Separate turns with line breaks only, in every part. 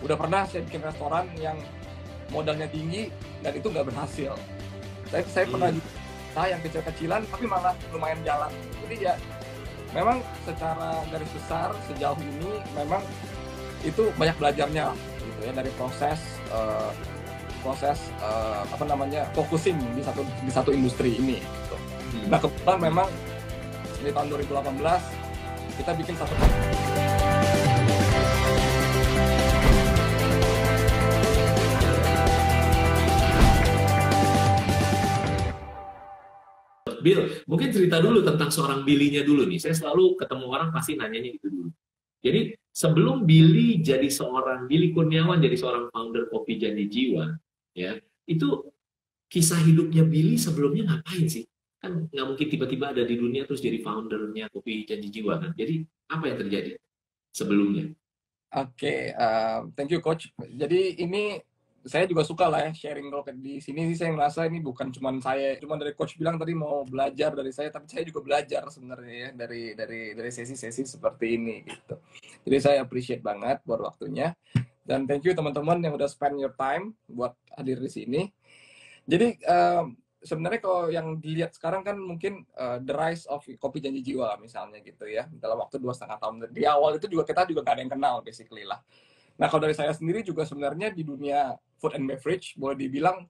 Udah pernah saya bikin restoran yang modalnya tinggi dan itu nggak berhasil. Saya pernah juga usaha yang kecil-kecilan tapi malah lumayan jalan. Jadi ya memang secara garis besar sejauh ini memang itu banyak belajarnya lah, gitu ya, dari focusing di satu industri ini gitu. Nah kebetulan memang di tahun 2018 kita bikin satu
Bill, mungkin cerita dulu tentang seorang Billy-nya dulu nih. Saya selalu ketemu orang pasti nanyanya itu dulu. Jadi sebelum Billy Kurniawan jadi seorang founder Kopi Janji Jiwa, ya itu kisah hidupnya Billy sebelumnya ngapain sih? Kan nggak mungkin tiba-tiba ada di dunia terus jadi foundernya Kopi Janji Jiwa kan? Jadi apa yang terjadi sebelumnya?
Oke, thank you coach. Jadi ini saya juga suka lah ya sharing kalau di sini sih. Saya ngerasa ini bukan cuma dari coach bilang tadi mau belajar dari saya, tapi saya juga belajar sebenarnya ya dari sesi-sesi seperti ini gitu. Jadi saya appreciate banget buat waktunya dan thank you teman-teman yang udah spend your time buat hadir di sini. Jadi sebenarnya kalau yang dilihat sekarang kan mungkin the rise of Kopi Janji Jiwa misalnya gitu ya, dalam waktu 2,5 tahun. Di awal itu kita juga gak ada yang kenal basically lah. Nah kalau dari saya sendiri juga sebenarnya di dunia food and beverage boleh dibilang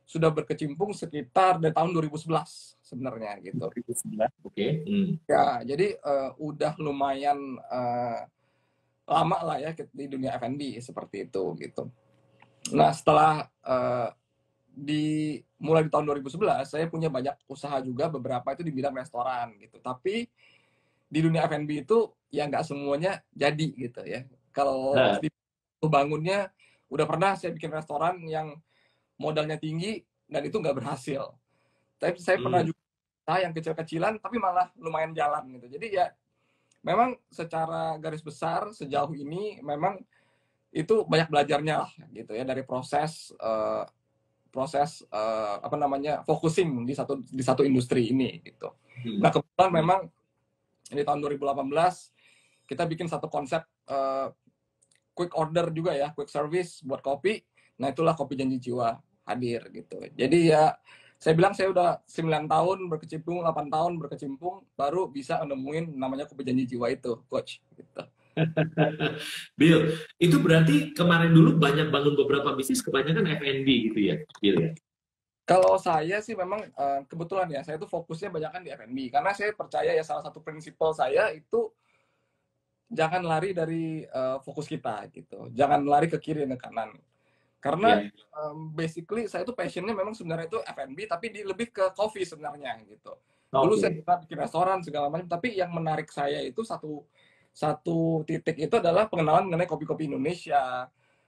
sudah berkecimpung sekitar dari tahun 2011 sebenarnya gitu.
2011, oke.
Ya jadi udah lumayan lama lah ya di dunia F&B seperti itu gitu. Nah setelah mulai di tahun 2011 saya punya banyak usaha juga, beberapa itu di bidang restoran gitu, tapi di dunia F&B itu ya nggak semuanya jadi gitu ya. Kalau bangunnya udah pernah saya bikin restoran yang modalnya tinggi dan itu nggak berhasil, tapi saya pernah juga usaha yang kecil-kecilan tapi malah lumayan jalan gitu. Jadi ya memang secara garis besar sejauh ini memang itu banyak belajarnya lah gitu ya, dari proses focusing di satu industri ini gitu. Nah kebetulan memang di tahun 2018 kita bikin satu konsep quick order juga ya, quick service buat kopi. Nah itulah Kopi Janji Jiwa hadir gitu. Jadi ya saya bilang saya udah 9 tahun berkecimpung, 8 tahun berkecimpung, baru bisa nemuin namanya Kopi Janji Jiwa itu, coach gitu.
Bill, itu berarti kemarin dulu banyak bangun beberapa bisnis, kebanyakan F&B gitu ya, Bill ya?
Kalau saya sih memang kebetulan ya, saya tuh fokusnya banyak kan di F&B. Karena saya percaya ya salah satu prinsipal saya itu jangan lari dari fokus kita gitu. Jangan lari ke kiri dan ke kanan. Karena basically saya tuh passionnya memang sebenarnya itu F&B, tapi lebih ke coffee sebenarnya gitu. Dulu saya pernah bikin restoran segala macam, tapi yang menarik saya itu satu titik itu adalah pengenalan mengenai kopi-kopi Indonesia,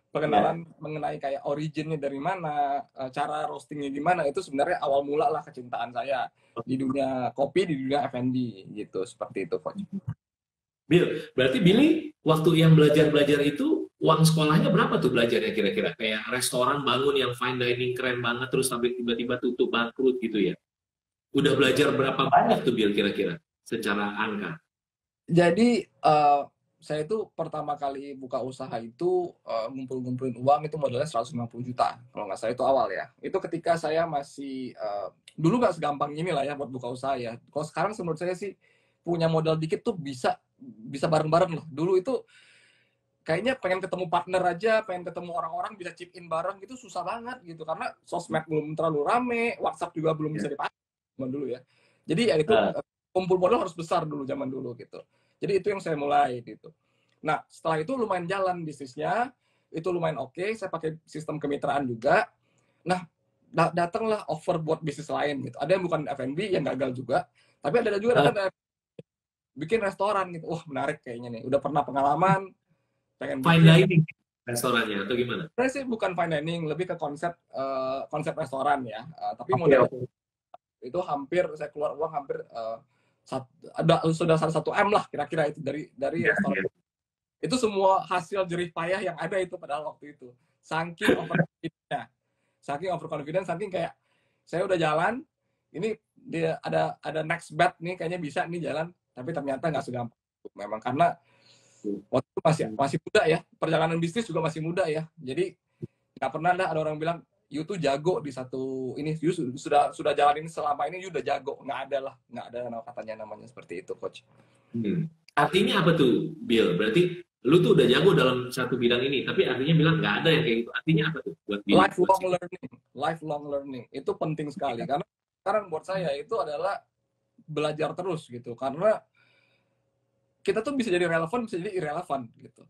pengenalan mengenai kayak originnya dari mana, cara roastingnya gimana. Itu sebenarnya awal mula lah kecintaan saya di dunia kopi, di dunia F&B gitu, seperti itu coach.
Bill, berarti Billy waktu yang belajar-belajar itu uang sekolahnya berapa tuh belajarnya kira-kira? Kayak restoran bangun yang fine dining keren banget terus sampai tiba-tiba tutup bangkrut gitu ya. Udah belajar berapa banyak tuh Bill kira-kira secara angka?
Jadi saya itu pertama kali buka usaha itu ngumpul-ngumpulin uang itu modalnya 150 juta kalau nggak salah, itu awal ya. Itu ketika saya masih dulu nggak segampang ini lah ya buat buka usaha ya. Kalau sekarang menurut saya sih punya modal dikit tuh bisa bareng-bareng loh. Dulu itu kayaknya pengen ketemu partner aja, pengen ketemu orang-orang bisa chip in bareng gitu susah banget gitu, karena sosmed belum terlalu rame, WhatsApp juga belum bisa dipakai zaman dulu ya. Jadi ya itu kumpul modal harus besar dulu zaman dulu gitu. Jadi itu yang saya mulai gitu. Nah setelah itu lumayan jalan bisnisnya, itu lumayan oke. Saya pakai sistem kemitraan juga. Nah datanglah offer buat bisnis lain gitu. Ada yang bukan F&B yang gagal juga, tapi ada juga datang bikin restoran gitu. Wah menarik kayaknya nih. Udah pernah pengalaman, pengen
Fine
bikin.
dining restorannya atau gimana?
Saya sih bukan fine dining, lebih ke konsep restoran ya. Tapi modalnya itu hampir saya keluar uang hampir sudah 1 M lah kira-kira itu dari restoran. Itu semua hasil jerih payah yang ada itu pada waktu itu. Saking overconfident, saking kayak saya udah jalan, ini dia ada next bet nih kayaknya bisa nih jalan, tapi ternyata nggak segampang. Memang karena Waktu itu masih muda ya, perjalanan bisnis juga masih muda ya. Jadi nggak pernah ada orang bilang, you tuh jago di satu ini, you sudah jalanin selama ini, you udah jago. Nggak ada katanya namanya seperti itu, coach.
Artinya apa tuh, Bill? Berarti lu tuh udah jago dalam satu bidang ini, tapi artinya bilang nggak ada yang kayak gitu. Artinya apa tuh buat Bill?
Lifelong learning itu penting sekali, karena sekarang buat saya itu adalah belajar terus gitu, karena kita tuh bisa jadi relevan, bisa jadi irrelevan gitu.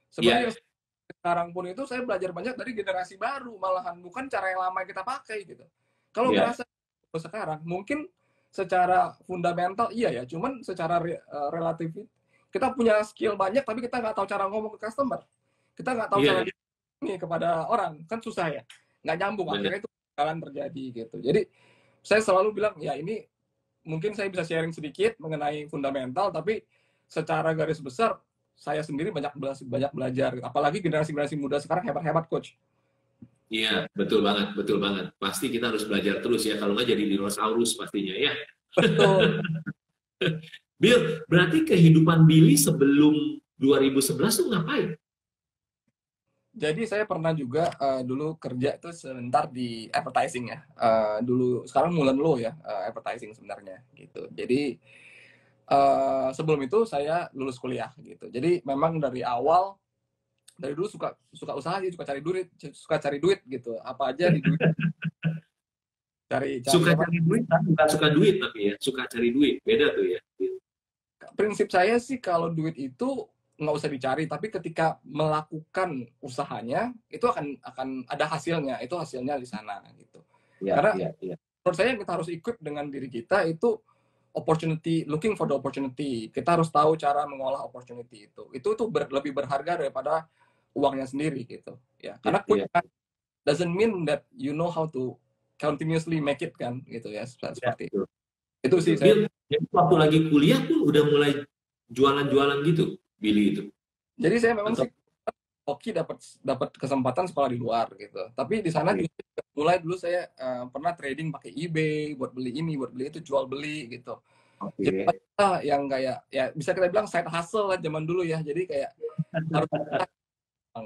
Sebenarnya sekarang pun itu saya belajar banyak dari generasi baru, malahan bukan cara yang lama yang kita pakai gitu. Kalau ngerasa sekarang mungkin secara fundamental iya ya, cuman secara relatif kita punya skill banyak tapi kita nggak tahu cara ngomong ke customer, kita nggak tahu cara ini kepada orang, kan susah ya, nggak nyambung, akhirnya itu bakalan terjadi gitu. Jadi saya selalu bilang ya, ini mungkin saya bisa sharing sedikit mengenai fundamental, tapi secara garis besar saya sendiri banyak belajar, apalagi generasi muda sekarang hebat-hebat, coach.
Iya, betul banget. Pasti kita harus belajar terus ya, kalau nggak jadi dinosaurus pastinya ya.
Betul.
Bill, berarti kehidupan Billy sebelum 2011 tuh ngapain?
Jadi saya pernah juga dulu kerja itu sebentar di advertising ya. Dulu sekarang Mulan Lo ya, advertising sebenarnya gitu. Jadi sebelum itu saya lulus kuliah gitu. Jadi memang dari awal, dari dulu suka usaha sih, suka cari duit gitu. Apa aja di duit.
Suka cari duit, bukan suka duit tapi ya, suka cari duit. Beda tuh ya.
Prinsip saya sih kalau duit itu nggak usah dicari, tapi ketika melakukan usahanya itu akan ada hasilnya, itu hasilnya di sana gitu. Karena menurut saya kita harus equip dengan diri kita itu opportunity, looking for the opportunity. Kita harus tahu cara mengolah opportunity itu. Itu tuh lebih berharga daripada uangnya sendiri gitu. Ya, karena quick doesn't mean that you know how to continuously make it kan gitu ya, seperti itu. Itu sih saya.
Jadi waktu lagi kuliah tuh udah mulai jualan-jualan gitu, Billy itu.
Jadi saya memang sih hoki dapat kesempatan sekolah di luar gitu. Tapi di sana mulai dulu saya pernah trading pakai eBay buat beli ini, buat beli itu, jual beli gitu. Jadi yang kayak ya bisa kita bilang side hustle lah zaman dulu ya. Jadi kayak harus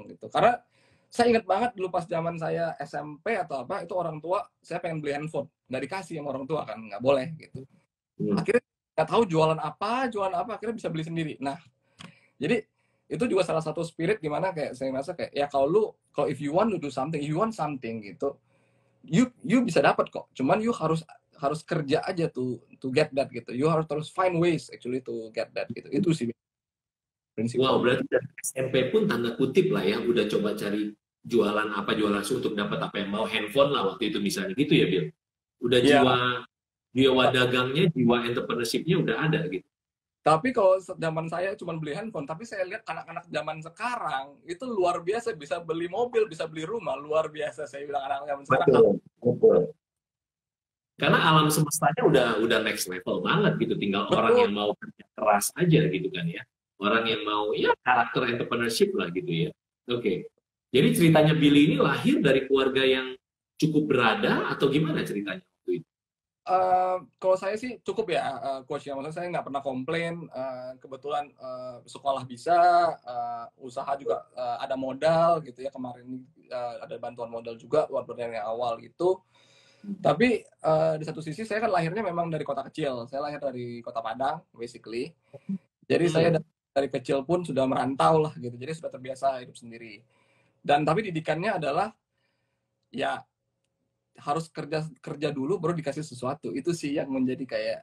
gitu. Karena saya ingat banget dulu pas zaman saya SMP atau apa, itu orang tua saya pengen beli handphone, nggak dikasih sama orang tua kan, nggak boleh gitu. Akhirnya nggak tahu jualan apa, akhirnya bisa beli sendiri. Nah, jadi itu juga salah satu spirit gimana kayak saya merasa kayak ya kalau if you want to do something, you want something gitu, you bisa dapat kok. Cuman you harus kerja aja to get that gitu. You harus terus find ways actually to get that gitu. Itu sih prinsip.
Wow, berarti dari SMP pun tanda kutip lah ya, udah coba cari jualan untuk dapat apa yang mau, handphone lah waktu itu misalnya gitu ya, Bill. Udah jiwa dagangnya, jiwa entrepreneurship-nya udah ada gitu.
Tapi kalau zaman saya cuma beli handphone, tapi saya lihat anak-anak zaman sekarang itu luar biasa, bisa beli mobil, bisa beli rumah, luar biasa saya bilang anak-anak zaman sekarang.
Betul. Karena alam semestanya udah next level banget gitu, tinggal orang yang mau kerja keras aja gitu kan ya. Orang yang mau ya karakter entrepreneurship lah gitu ya. Oke. Jadi ceritanya Billy ini lahir dari keluarga yang cukup berada atau gimana ceritanya waktu itu?
Kalau saya sih cukup ya, coach ya. Maksudnya saya nggak pernah komplain. Kebetulan sekolah bisa, usaha juga ada modal gitu ya. Kemarin ada bantuan modal juga buat yang awal gitu. Tapi di satu sisi saya kan lahirnya memang dari kota kecil. Saya lahir dari kota Padang, basically. Jadi saya dari kecil pun sudah merantau lah gitu. Jadi sudah terbiasa hidup sendiri. Dan tapi didikannya adalah ya harus kerja dulu baru dikasih sesuatu. Itu sih yang menjadi kayak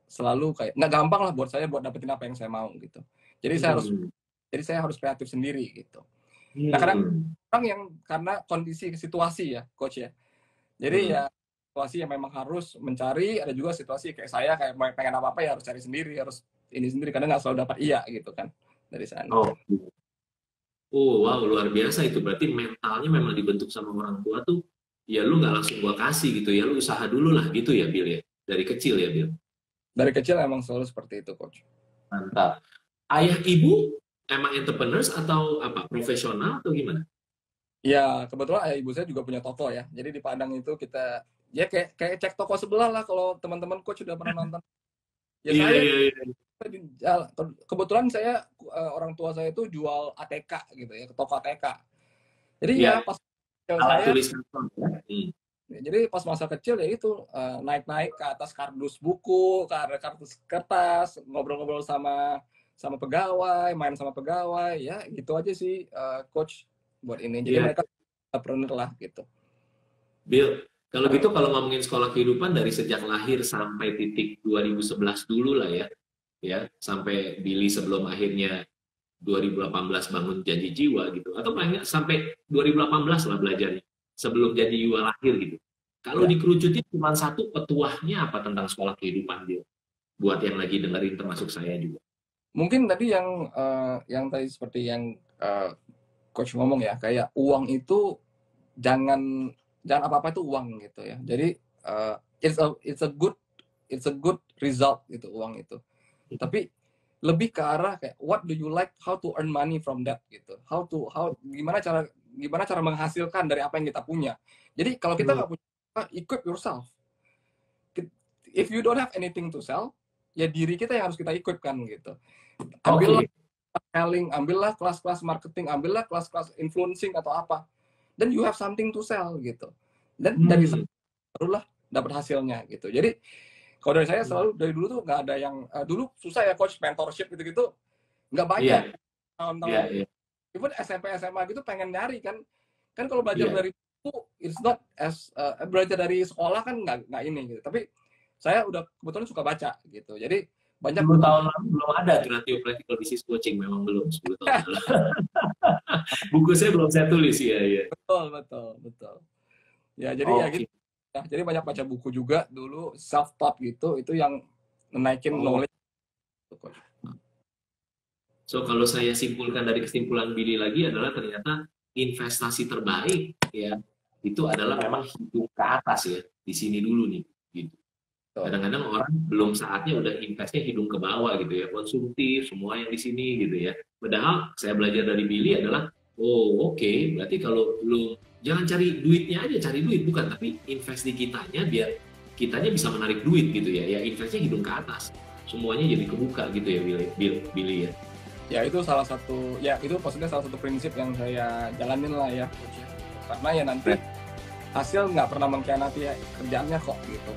selalu kayak nggak gampang lah buat saya buat dapetin apa yang saya mau gitu. Jadi saya harus kreatif sendiri gitu. Nah, kadang orang yang karena kondisi situasi ya, coach ya. Jadi ya situasi yang memang harus mencari, ada juga situasi kayak saya kayak pengen apa-apa ya harus cari sendiri, harus ini sendiri, kadang nggak selalu dapat iya gitu kan dari sana.
Oh wow, luar biasa itu. Berarti mentalnya memang dibentuk sama orang tua tuh, ya lu nggak langsung gua kasih gitu ya, lu usaha dulu lah gitu ya, Bill ya. Dari kecil ya, Bill.
Dari kecil emang selalu seperti itu, coach.
Mantap. Ayah ibu emang entrepreneurs atau apa, profesional atau gimana?
Ya, kebetulan ayah ibu saya juga punya toko ya. Jadi di Padang itu kita ya kayak cek toko sebelah lah kalau teman-teman coach sudah pernah nonton. Ya kebetulan saya orang tua saya itu jual ATK gitu ya, ke toko ATK. Jadi
Ya,
ya pas
alat
saya,
tulis kantor ya.
jadi pas masa kecil ya itu naik-naik ke atas kardus buku, ke kardus kertas, ngobrol-ngobrol sama pegawai, main sama pegawai, ya gitu aja sih coach buat ini. Jadi
Iya,
mereka entrepreneur lah gitu.
Bill, kalau gitu kalau ngomongin sekolah kehidupan dari sejak lahir sampai titik 2011 dulu lah ya, sampai Billy sebelum akhirnya 2018 bangun Janji Jiwa gitu, atau paling nggak sampai 2018 lah belajarnya, sebelum Janji Jiwa lahir gitu. Kalau
Ya,
dikerucutin cuma satu, petuahnya apa tentang sekolah kehidupan, Bill? Buat yang lagi dengerin termasuk saya juga.
mungkin tadi yang tadi seperti yang coach ngomong ya, kayak uang itu jangan apa-apa itu uang gitu ya. Jadi it's a good result gitu uang itu. Tapi lebih ke arah kayak what do you like, how to earn money from that gitu. Gimana cara menghasilkan dari apa yang kita punya. Jadi kalau kita nggak punya, equip yourself. If you don't have anything to sell, ya diri kita yang harus kita equip kan gitu. Ambillah selling, ambillah kelas-kelas marketing, ambillah kelas-kelas influencing atau apa. Dan you have something to sell gitu. Dan dari sana barulah dapat hasilnya gitu. Jadi kalau dari saya selalu dari dulu tuh nggak ada yang dulu susah ya coach mentorship gitu-gitu nggak banyak tahun-tahun. Even SMP SMA gitu pengen nyari kan kalau belajar dari buku it's not as belajar dari sekolah kan nggak ini gitu. Tapi saya udah kebetulan suka baca gitu. Jadi banyak
10 tahun lalu belum ada Gratio Practical Business Coaching, memang belum 10 tahun lalu. Buku saya belum saya tulis ya.
Betul. Ya jadi ya gitu. Nah, jadi banyak baca buku juga dulu self taught gitu, itu yang naikin knowledge.
So kalau saya simpulkan dari kesimpulan Billy lagi adalah ternyata investasi terbaik ya itu adalah memang hidup ke atas ya, di sini dulu nih gitu. Kadang-kadang orang belum saatnya udah investnya hidung ke bawah gitu ya, konsumtif semua yang di sini gitu ya. Padahal saya belajar dari Billy adalah oke, berarti kalau belum, jangan cari duitnya aja, cari duit bukan, tapi invest di kitanya biar kitanya bisa menarik duit gitu ya. Ya investnya hidung ke atas, semuanya jadi kebuka gitu ya Billy ya.
Ya itu salah satu, ya itu maksudnya salah satu prinsip yang saya jalanin lah ya, karena ya nanti hasil nggak pernah mengkhianati ya, kerjaannya kok gitu.